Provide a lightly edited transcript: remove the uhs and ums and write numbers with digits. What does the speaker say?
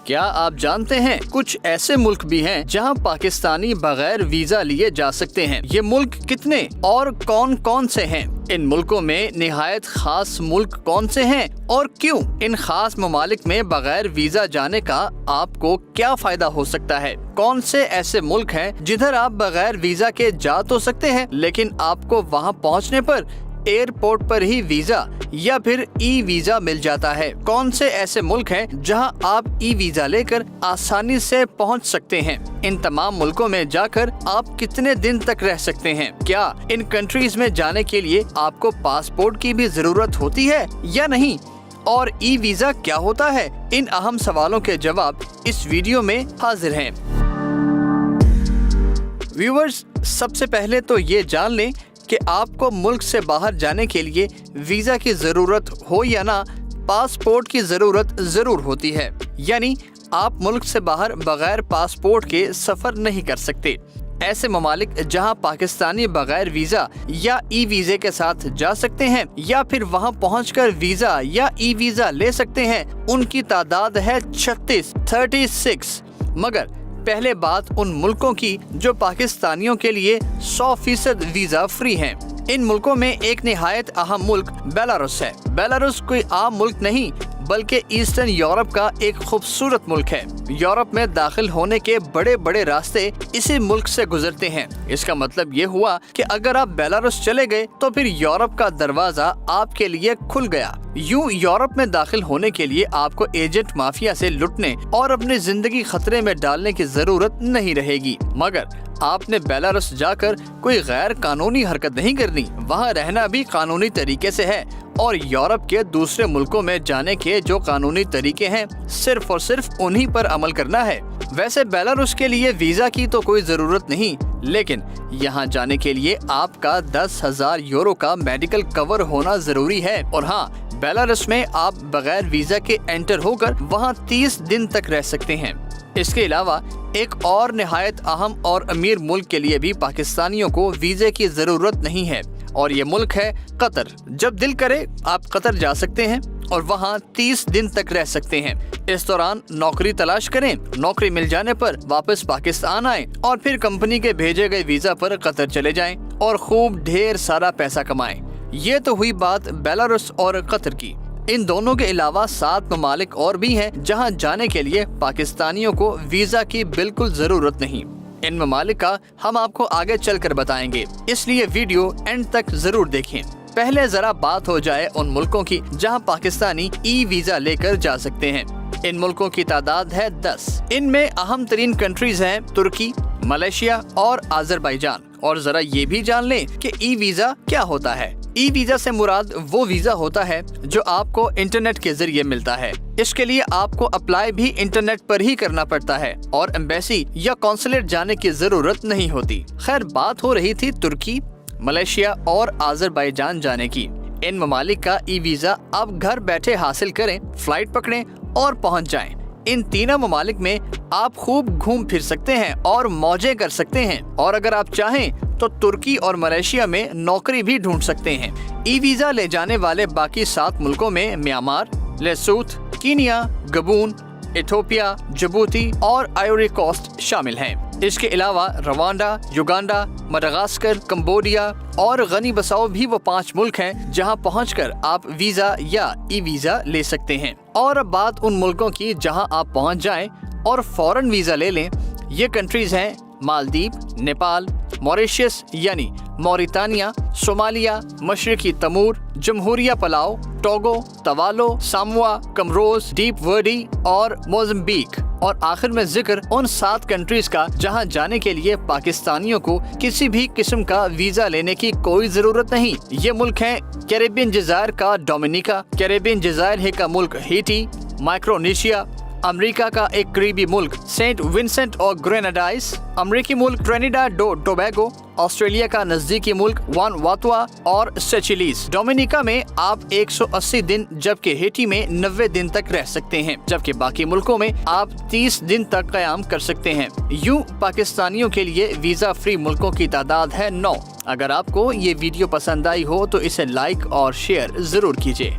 کیا آپ جانتے ہیں کچھ ایسے ملک بھی ہیں جہاں پاکستانی بغیر ویزا لیے جا سکتے ہیں؟ یہ ملک کتنے اور کون کون سے ہیں؟ ان ملکوں میں نہایت خاص ملک کون سے ہیں اور کیوں؟ ان خاص ممالک میں بغیر ویزا جانے کا آپ کو کیا فائدہ ہو سکتا ہے؟ کون سے ایسے ملک ہیں جدھر آپ بغیر ویزا کے جا تو سکتے ہیں لیکن آپ کو وہاں پہنچنے پر ایئرپورٹ پر ہی ویزا یا پھر ای ویزا مل جاتا ہے؟ کون سے ایسے ملک ہیں جہاں آپ ای ویزا لے کر آسانی سے پہنچ سکتے ہیں؟ ان تمام ملکوں میں جا کر آپ کتنے دن تک رہ سکتے ہیں؟ کیا ان کنٹریز میں جانے کے لیے آپ کو پاسپورٹ کی بھی ضرورت ہوتی ہے یا نہیں؟ اور ای ویزا کیا ہوتا ہے؟ ان اہم سوالوں کے جواب اس ویڈیو میں حاضر ہیں۔ ویورز، سب سے پہلے تو یہ جان لیں کہ آپ کو ملک سے باہر جانے کے لیے ویزا کی ضرورت ہو یا نہ، پاسپورٹ کی ضرورت ضرور ہوتی ہے۔ یعنی آپ ملک سے باہر بغیر پاسپورٹ کے سفر نہیں کر سکتے۔ ایسے ممالک جہاں پاکستانی بغیر ویزا یا ای ویزے کے ساتھ جا سکتے ہیں یا پھر وہاں پہنچ کر ویزا یا ای ویزا لے سکتے ہیں، ان کی تعداد ہے 36۔ مگر پہلے بات ان ملکوں کی جو پاکستانیوں کے لیے 100% ویزا فری ہیں۔ ان ملکوں میں ایک نہایت اہم ملک بیلاروس ہے۔ بیلاروس کوئی عام ملک نہیں بلکہ ایسٹرن یورپ کا ایک خوبصورت ملک ہے۔ یورپ میں داخل ہونے کے بڑے بڑے راستے اسی ملک سے گزرتے ہیں۔ اس کا مطلب یہ ہوا کہ اگر آپ بیلاروس چلے گئے تو پھر یورپ کا دروازہ آپ کے لیے کھل گیا۔ یوں یورپ میں داخل ہونے کے لیے آپ کو ایجنٹ مافیا سے لٹنے اور اپنی زندگی خطرے میں ڈالنے کی ضرورت نہیں رہے گی۔ مگر آپ نے بیلاروس جا کر کوئی غیر قانونی حرکت نہیں کرنی، وہاں رہنا بھی قانونی طریقے سے ہے اور یورپ کے دوسرے ملکوں میں جانے کے جو قانونی طریقے ہیں صرف اور صرف انہی پر عمل کرنا ہے۔ ویسے بیلاروس کے لیے ویزا کی تو کوئی ضرورت نہیں، لیکن یہاں جانے کے لیے آپ کا 10,000 یورو کا میڈیکل کور ہونا ضروری ہے۔ اور ہاں، بیلاروس میں آپ بغیر ویزا کے انٹر ہو کر وہاں 30 دن تک رہ سکتے ہیں۔ اس کے علاوہ ایک اور نہایت اہم اور امیر ملک کے لیے بھی پاکستانیوں کو ویزے کی ضرورت نہیں ہے اور یہ ملک ہے قطر۔ جب دل کرے آپ قطر جا سکتے ہیں اور وہاں 30 دن تک رہ سکتے ہیں۔ اس دوران نوکری تلاش کریں، نوکری مل جانے پر واپس پاکستان آئیں اور پھر کمپنی کے بھیجے گئے ویزا پر قطر چلے جائیں اور خوب ڈھیر سارا پیسہ کمائیں۔ یہ تو ہوئی بات بیلاروس اور قطر کی۔ ان دونوں کے علاوہ 7 ممالک اور بھی ہیں جہاں جانے کے لیے پاکستانیوں کو ویزا کی بالکل ضرورت نہیں۔ ان ممالک کا ہم آپ کو آگے چل کر بتائیں گے، اس لیے ویڈیو اینڈ تک ضرور دیکھیں۔ پہلے ذرا بات ہو جائے ان ملکوں کی جہاں پاکستانی ای ویزا لے کر جا سکتے ہیں۔ ان ملکوں کی تعداد ہے 10۔ ان میں اہم ترین کنٹریز ہیں ترکی، ملیشیا اور آذربائیجان۔ اور ذرا یہ بھی جان لیں کہ ای ویزا کیا ہوتا ہے۔ ای ویزا سے مراد وہ ویزا ہوتا ہے جو آپ کو انٹرنیٹ کے ذریعے ملتا ہے۔ اس کے لیے آپ کو اپلائی بھی انٹرنیٹ پر ہی کرنا پڑتا ہے اور ایمبیسی یا قونصلیٹ جانے کی ضرورت نہیں ہوتی۔ خیر، بات ہو رہی تھی ترکی، ملیشیا اور آذربائیجان جانے کی۔ ان ممالک کا ای ویزا آپ گھر بیٹھے حاصل کریں، فلائٹ پکڑیں اور پہنچ جائیں۔ ان تینوں ممالک میں آپ خوب گھوم پھر سکتے ہیں اور موجیں کر سکتے ہیں، اور اگر آپ چاہیں تو ترکی اور ملیشیا میں نوکری بھی ڈھونڈ سکتے ہیں۔ ای ویزا لے جانے والے باقی 7 ملکوں میں Myanmar, Lesotho, Kenya, Gabon, Ethiopia, Djibouti اور آئیوری کوسٹ شامل ہیں۔ اس کے علاوہ روانڈا، یوگانڈا، مڈغاسکر، کمبوڈیا اور غنی بساؤ بھی وہ 5 ملک ہیں جہاں پہنچ کر آپ ویزا یا ای ویزا لے سکتے ہیں۔ اور اب بات ان ملکوں کی جہاں آپ پہنچ جائیں اور فوراً ویزا لے لیں۔ یہ کنٹریز ہیں مالدیپ، نیپال، موریشیس یعنی موریتانیہ، صومالیہ، مشرقی تمور، جمہوریہ پلاؤ، ٹوگو، توالو، ساموا، کمروز، ڈیپ ورڈی اور موزمبیک۔ اور آخر میں ذکر ان 7 کنٹریز کا جہاں جانے کے لیے پاکستانیوں کو کسی بھی قسم کا ویزا لینے کی کوئی ضرورت نہیں۔ یہ ملک ہیں کیریبین جزائر کا ڈومینیکا، کیریبین جزائر ہی کا ملک ہیٹی، مائکرونیشیا، امریکہ کا ایک قریبی ملک سینٹ ونسنٹ اور گریناڈائز، امریکی ملک ٹرینیڈاڈ ٹوبیگو، آسٹریلیا کا نزدیکی ملک وانواتو اور سیچلیز۔ ڈومینیکا میں آپ 180 دن جبکہ ہیٹی میں 90 دن تک رہ سکتے ہیں، جبکہ باقی ملکوں میں آپ 30 دن تک قیام کر سکتے ہیں۔ یوں پاکستانیوں کے لیے ویزا فری ملکوں کی تعداد ہے 9۔ اگر آپ کو یہ ویڈیو پسند آئی ہو تو اسے لائک اور شیئر ضرور کیجیے۔